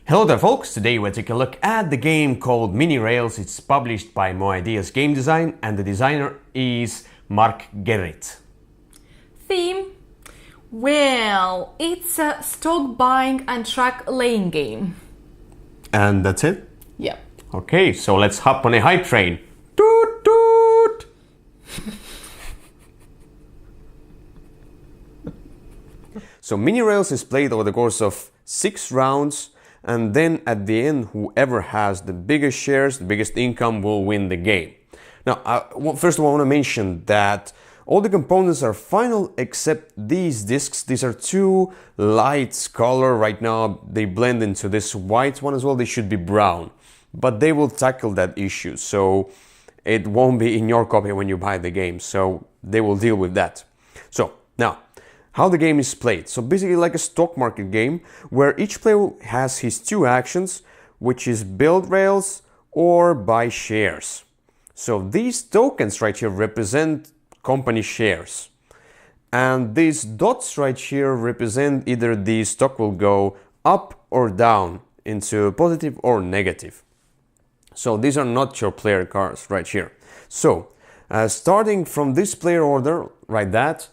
Hello there folks, today we're taking a look at the game called Mini Rails. It's published by Moaideas game design and the designer is Gerrits. Theme? Well, it's a stock buying and track laying game. And that's it? Yep. Okay, so let's hop on a hype train. Toot toot! So Mini Rails is played over the course of 6 rounds, and then at the end, whoever has the biggest shares, the biggest income will win the game. Now, first of all, I want to mention that all the components are final except these discs. These are two light color right now. They blend into this white one as well. They should be brown, but they will tackle that issue. So it won't be in your copy when you buy the game. So they will deal with that. So now, how the game is played. So basically like a stock market game where each player has his 2 actions, which is build rails or buy shares. So these tokens right here represent company shares. And these dots right here represent either the stock will go up or down into positive or negative. So these are not your player cards right here. So starting from this player order, right,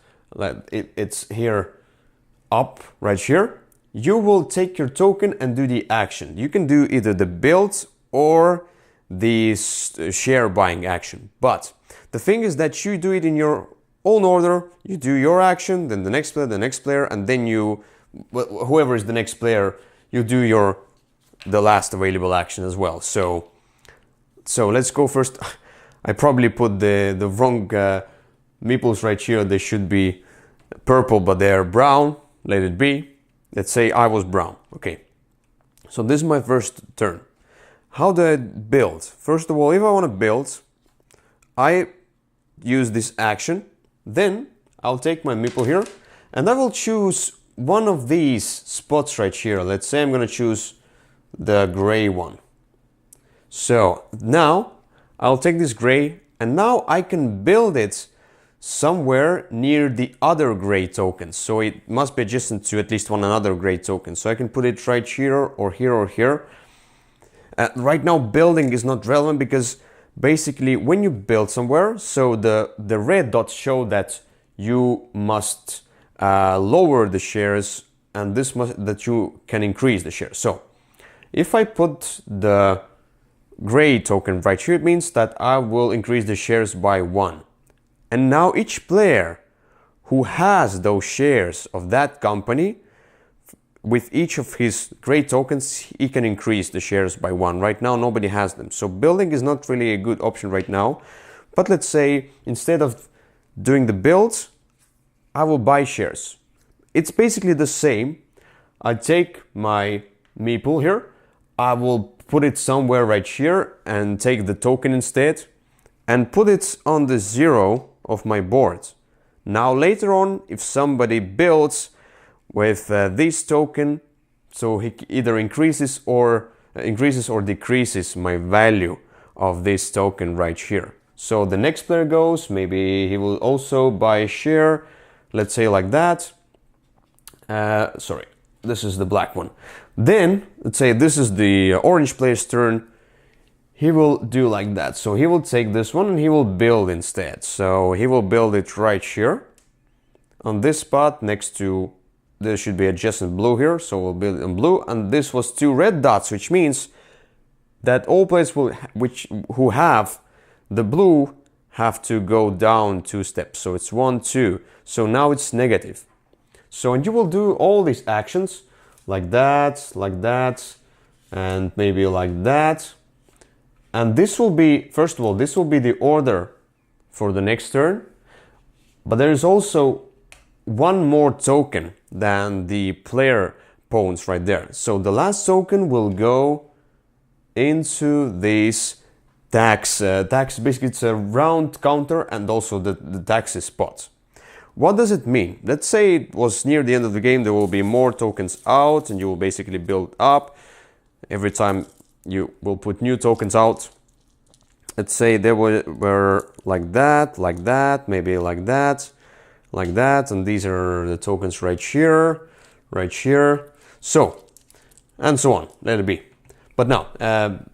it's here up right here, you will take your token and do the action. You can do either the build or the share buying action, but the thing is that you do it in your own order. You do your action, then the next player, and then whoever is the next player, you do the last available action as well. So let's go first. I probably put the wrong meeples right here. They should be purple, but they're brown. Let it be. Let's say I was brown. Okay. So this is my first turn. How do I build? First of all, if I want to build, I use this action. Then I'll take my meeple here and I will choose one of these spots right here. Let's say I'm going to choose the gray one. So now I'll take this gray and now I can build it somewhere near the other gray tokens. So it must be adjacent to at least one another gray token. So I can put it right here or here or here. Right now building is not relevant because basically when you build somewhere, so the red dots show that you must lower the shares and that you can increase the shares. So if I put the gray token right here, it means that I will increase the shares by 1. And now each player who has those shares of that company, with each of his gray tokens, he can increase the shares by 1. Right now, nobody has them. So building is not really a good option right now. But let's say instead of doing the build, I will buy shares. It's basically the same. I take my meeple here. I will put it somewhere right here and take the token instead and put it on the 0 of my board. Now later on, if somebody builds with this token, so he either increases or decreases my value of this token right here. So the next player goes, maybe he will also buy a share, let's say like that. Sorry, this is the black one. Then let's say this is the orange player's turn. He will do like that. So he will take this one and he will build instead. So he will build it right here on this spot next to, there should be adjacent blue here. So we'll build it in blue. And this was 2 red dots, which means that all players who have the blue have to go down 2 steps. So it's 1, 2. So now it's negative. So, and you will do all these actions like that, and maybe like that. And this will be, first of all, this will be the order for the next turn. But there is also one more token than the player pawns right there. So the last token will go into this tax. Basically, it's a round counter and also the taxes spot. What does it mean? Let's say it was near the end of the game, there will be more tokens out and you will basically build up. Every time you will put new tokens out. Let's say they were like that, maybe like that, and these are the tokens right here. So and so on. Let it be. But now,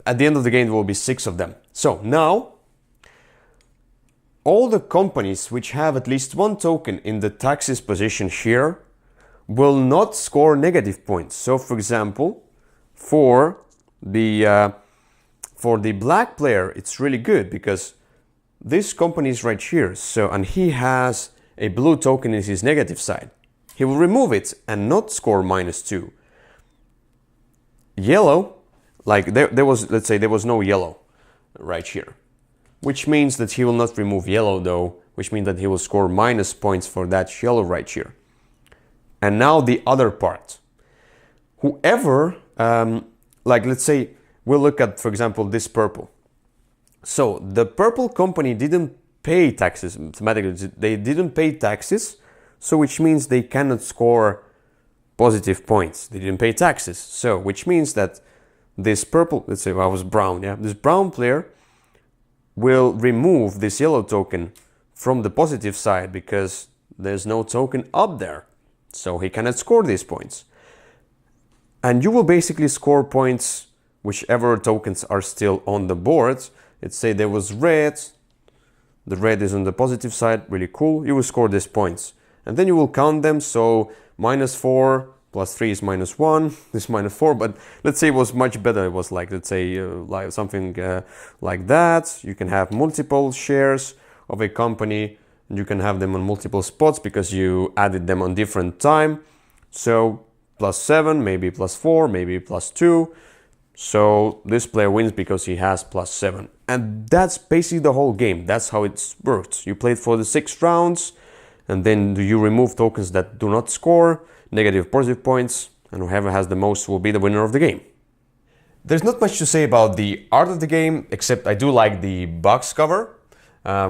at the end of the game, there will be 6 of them. So now, all the companies which have at least 1 token in the taxes position here will not score negative points. So, for example, for the black player, it's really good because this company is right here. So, and he has a blue token in his negative side. He will remove it and not score -2. Yellow, like there was, let's say there was no yellow right here, which means that he will not remove yellow though, which means that he will score minus points for that yellow right here. And now the other part. Whoever, like let's say, we'll look at, for example, this purple. So the purple company didn't pay taxes, mathematically, they didn't pay taxes, so which means they cannot score positive points. They didn't pay taxes. So which means that this purple, let's say I was brown, yeah, this brown player will remove this yellow token from the positive side because there's no token up there. So he cannot score these points. And you will basically score points whichever tokens are still on the board. Let's say there was red. The red is on the positive side, really cool. You will score these points. And then you will count them. So -4 plus 3 is -1. This -4. But let's say it was much better. It was like, let's say, like something like that. You can have multiple shares of a company. And you can have them on multiple spots because you added them on different time. So +7, maybe +4, maybe +2. So this player wins because he has +7. And that's basically the whole game. That's how it's worked. You played for the 6 rounds, and then you remove tokens that do not score, negative, positive points, and whoever has the most will be the winner of the game. There's not much to say about the art of the game, except I do like the box cover,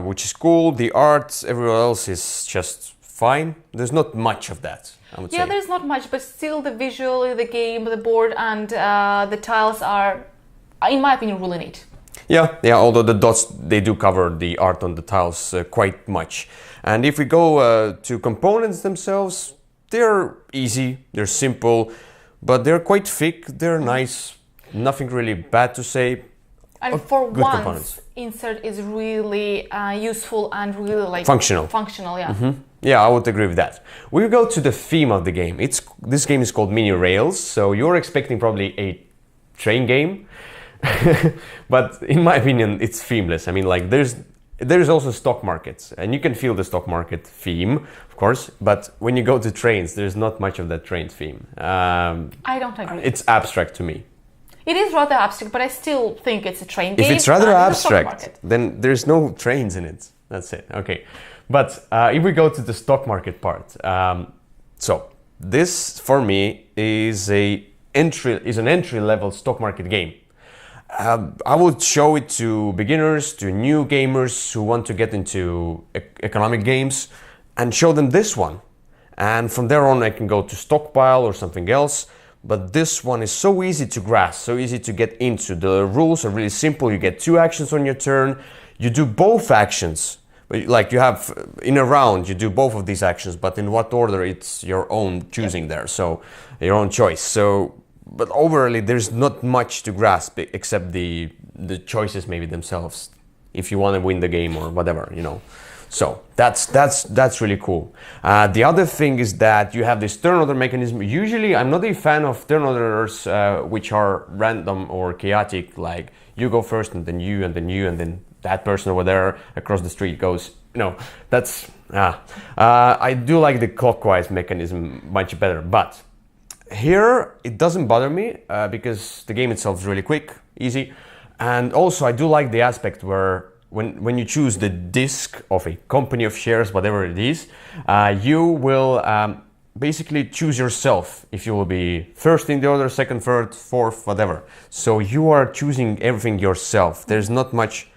which is cool. The art, everywhere else is just fine. There's not much of that, I would say. Yeah, there's not much, but still the visual, the game, the board, and the tiles are, in my opinion, really neat. Yeah, although the dots, they do cover the art on the tiles quite much. And if we go to components themselves, they're easy, they're simple, but they're quite thick, they're nice, nothing really bad to say. And for once, insert is really useful and really like functional, yeah. Mm-hmm. Yeah, I would agree with that. We go to the theme of the game. This game is called Mini Rails, so you're expecting probably a train game. But in my opinion, it's themeless. I mean, like there's also stock markets, and you can feel the stock market theme, of course. But when you go to trains, there's not much of that train theme. I don't agree. It's abstract to me. It is rather abstract, but I still think it's a train game. If it's rather abstract, then there's no trains in it. That's it. Okay. But if we go to the stock market part, so this for me is an entry-level stock market game. I would show it to beginners, to new gamers who want to get into economic games, and show them this one. And from there on, I can go to stockpile or something else. But this one is so easy to grasp, so easy to get into. The rules are really simple. You get 2 actions on your turn. You do both actions. Like you have in a round, you do both of these actions, but in what order, it's your own choosing there. So your own choice. So, but overall, there's not much to grasp except the choices maybe themselves. If you want to win the game or whatever, you know. So that's really cool. The other thing is that you have this turn order mechanism. Usually, I'm not a fan of turn orders which are random or chaotic. Like you go first, and then you, and then you, and then that person over there across the street goes. No, that's I do like the clockwise mechanism much better. But here it doesn't bother me because the game itself is really quick, easy, and also I do like the aspect where when you choose the disc of a company of shares, whatever it is, you will basically choose yourself if you will be first in the order, second, third, fourth, whatever. So you are choosing everything yourself. There's not much.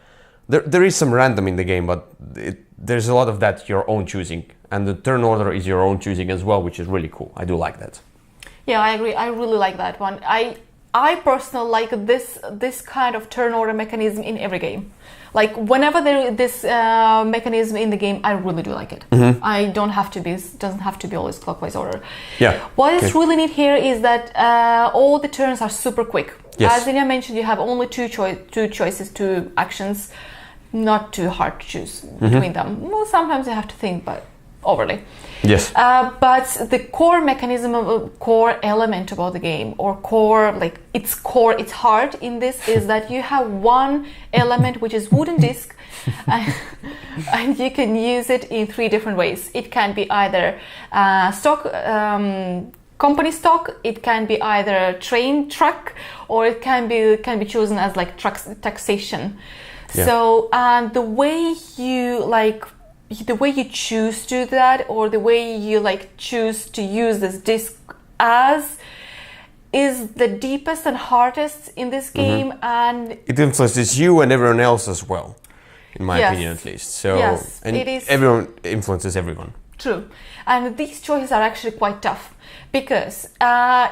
There is some random in the game, but there's a lot of that your own choosing, and the turn order is your own choosing as well, which is really cool. I do like that. Yeah, I agree. I really like that one. I personally like this kind of turn order mechanism in every game. Like whenever there is this mechanism in the game, I really do like it. I doesn't have to be always clockwise order. Yeah. What is really neat here is that all the turns are super quick. Yes. As Ilya mentioned, you have only two choices, two actions, not too hard to choose between them. Well, sometimes you have to think, but overly. Yes. But the core mechanism, core element about the game, or core, like its heart in this is that you have one element which is wooden disc, and you can use it in 3 different ways. It can be either stock, company stock. It can be either train truck, or it can be chosen as like taxation. Yeah. So the way you choose to do that, or the way you like choose to use this disc as, is the deepest and hardest in this game, and it influences you and everyone else as well, in my opinion at least. So and it is. Everyone influences everyone. True, and these choices are actually quite tough, because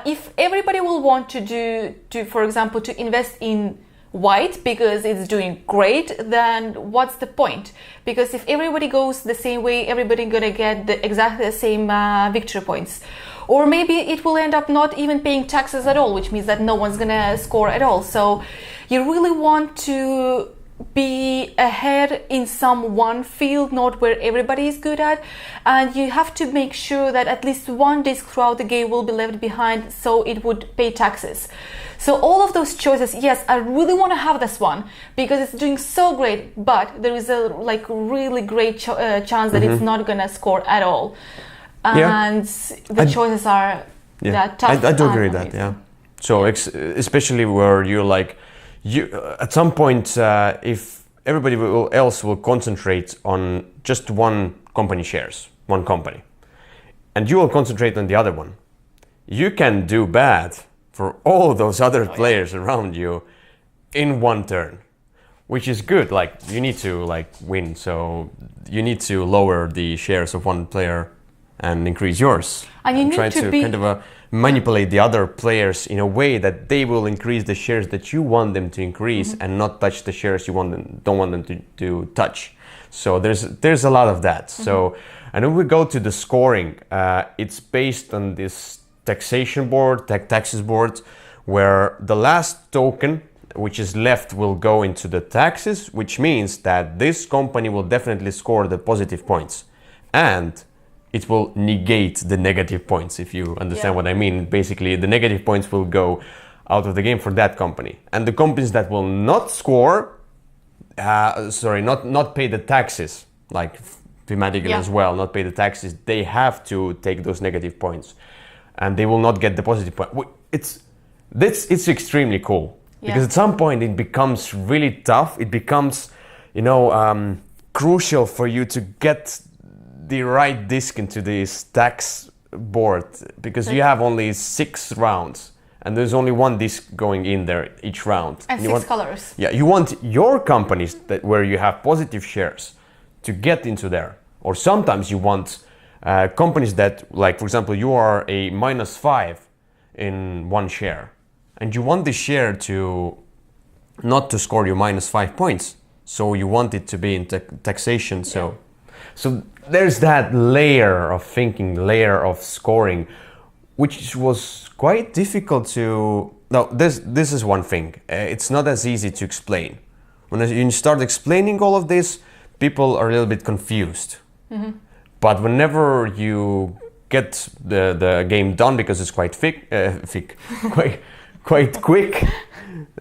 if everybody will want to do, for example, to invest in white because it's doing great, then what's the point? Because if everybody goes the same way, everybody gonna get exactly the same victory points. Or maybe it will end up not even paying taxes at all, which means that no one's gonna score at all. So you really want to be ahead in some one field, not where everybody is good at, and you have to make sure that at least one disc throughout the game will be left behind, so it would pay taxes. So all of those choices, yes, I really want to have this one because it's doing so great, but there is a like really great chance that it's not gonna score at all, and the choices are tough. I do agree with that. Yeah. So especially where you're like, at some point, if everybody else will concentrate on just one company shares, one company, and you will concentrate on the other one, you can do bad for all those other players around you in one turn, which is good. Like you need to like win, so you need to lower the shares of one player and increase yours, and you need try to kind of manipulate the other players in a way that they will increase the shares that you want them to increase and not touch the shares you don't want them to touch. So there's a lot of that. So, and when we go to the scoring, it's based on this taxation board, taxes board, where the last token which is left will go into the taxes, which means that this company will definitely score the positive points, and it will negate the negative points, if you understand what I mean. Basically, the negative points will go out of the game for that company. And the companies that will not score, not pay the taxes, like thematically as well, not pay the taxes, they have to take those negative points. And they will not get the positive point. It's extremely cool. Because at some point it becomes really tough. It becomes, crucial for you to get the right disc into this tax board, because you have only 6 rounds and there's only one disc going in there each round. And 6 colors. Yeah, you want your companies where you have positive shares to get into there. Or sometimes you want companies that, like for example, you are a -5 in one share and you want the share to not to score you -5 points. So you want it to be in taxation. So there's that layer of thinking, layer of scoring, which was quite difficult to... No, this is one thing. It's not as easy to explain. When you start explaining all of this, people are a little bit confused. But whenever you get the game done, because it's quite quite quick,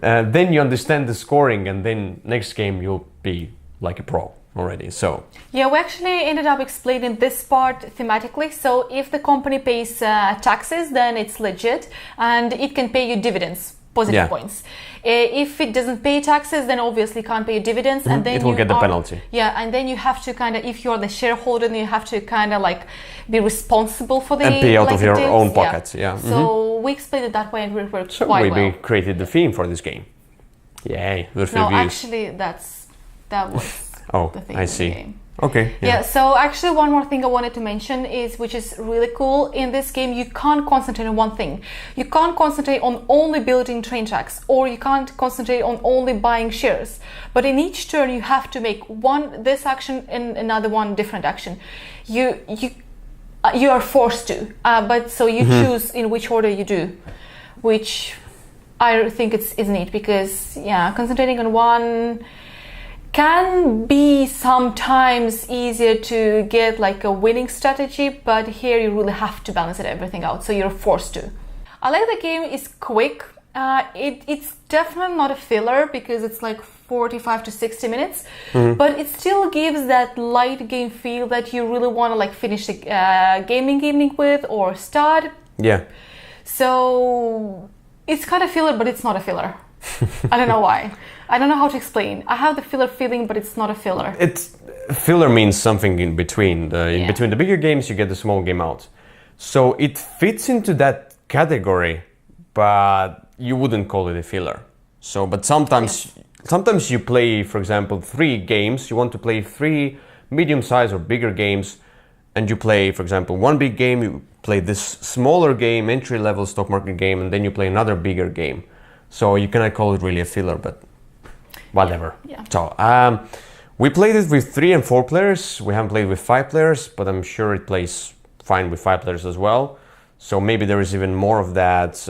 then you understand the scoring, and then next game you'll be like a pro already. So yeah, we actually ended up explaining this part thematically. So if the company pays taxes, then it's legit and it can pay you dividends, positive points. If it doesn't pay taxes, then obviously can't pay you dividends, and then it will get the penalty. Yeah, and then you have to kind of, if you're the shareholder, then you have to kind of like be responsible for the and pay out of your own pockets. Yeah. So we explained it that way, and it worked quite well. We created the theme for this game. Yay! No, actually, that was. Oh, the theme I of see. the game. Okay. Yeah. So actually, one more thing I wanted to mention is, which is really cool in this game, you can't concentrate on one thing. You can't concentrate on only building train tracks, or you can't concentrate on only buying shares. But in each turn, you have to make this action and another one different action. You are forced to, but so you choose in which order you do, which I think it's neat because concentrating on one can be sometimes easier to get like a winning strategy, but here you really have to balance everything out, so you're forced to. I like the game is quick. It's definitely not a filler because it's like 45 to 60 minutes, but it still gives that light game feel that you really want to like finish the gaming evening with or start. Yeah. So it's kind of filler, but it's not a filler. I don't know why. I don't know how to explain. I have the filler feeling, but it's not a filler. Filler means something in between. In between the bigger games, you get the small game out. So it fits into that category, but you wouldn't call it a filler. So, but sometimes you play, for example, 3 games. You want to play 3 medium-sized or bigger games, and you play, for example, one big game. You play this smaller game, entry-level stock market game, and then you play another bigger game. So you cannot call it really a filler, but whatever. Yeah. So we played it with 3 and 4 players. We haven't played with 5 players, but I'm sure it plays fine with 5 players as well. So maybe there is even more of that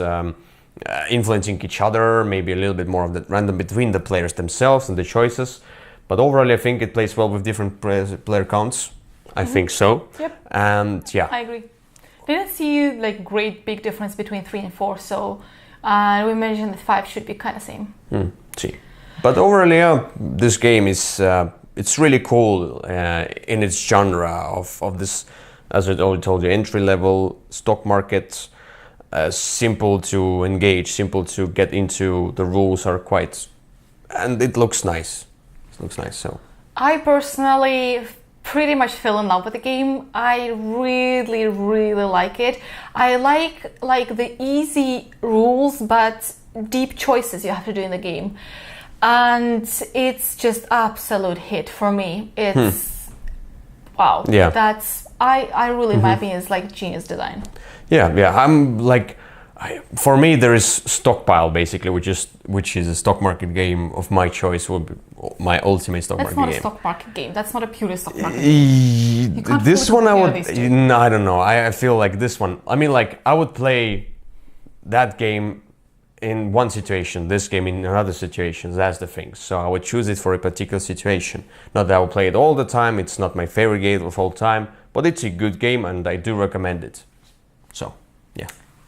influencing each other, maybe a little bit more of that random between the players themselves and the choices. But overall, I think it plays well with different player counts. I think so. Yep. And yeah. I agree. Didn't see like great big difference between 3 and 4, so we mentioned that 5 should be kind of same. See. But overall, this game is it's really cool in its genre of this, as I already told you, entry-level stock market. Simple to engage, simple to get into. The rules are quite, and it looks nice. It looks nice. So I personally pretty much fell in love with the game. I really, really like it. I like the easy rules, but deep choices you have to do in the game, and it's just absolute hit for me. It's wow. Yeah. That's I really, my opinion, is like genius design. Yeah. I'm like, for me, there is Stockpile basically, which is a stock market game of my choice. Would be my ultimate stock market game. That's not a stock market game. That's not a pure stock market game. This one I would. No, I don't know. I feel like this one. I mean, like I would play that game in one situation, this game in another situation. That's the thing. So I would choose it for a particular situation. Not that I will play it all the time. It's not my favorite game of all time, but it's a good game and I do recommend it. So, yeah.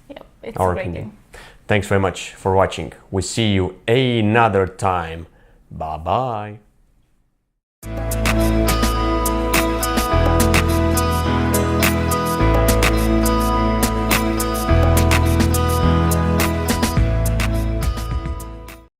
Yep, it's Our a great opinion. game. Thanks very much for watching. We see you another time. Bye bye.